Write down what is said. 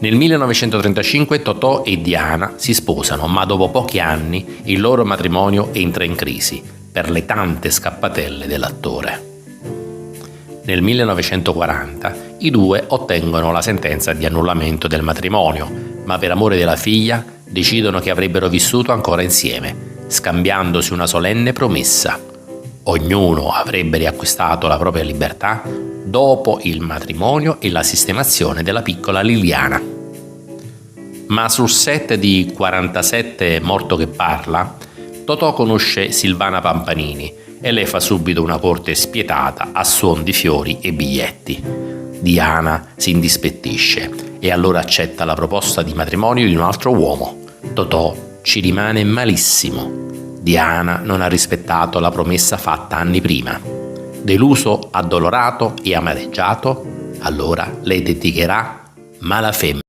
Nel 1935 Totò e Diana si sposano, ma dopo pochi anni il loro matrimonio entra in crisi per le tante scappatelle dell'attore. Nel 1940 i due ottengono la sentenza di annullamento del matrimonio, ma per amore della figlia decidono che avrebbero vissuto ancora insieme, scambiandosi una solenne promessa. Ognuno avrebbe riacquistato la propria libertà dopo il matrimonio e la sistemazione della piccola Liliana. Ma sul set di 47 Morto che parla, Totò conosce Silvana Pampanini e lei fa subito una corte spietata a suon di fiori e biglietti. Diana si indispettisce e allora accetta la proposta di matrimonio di un altro uomo. Totò ci rimane malissimo. Diana non ha rispettato la promessa fatta anni prima. Deluso, addolorato e amareggiato, allora lei dedicherà Malafemmina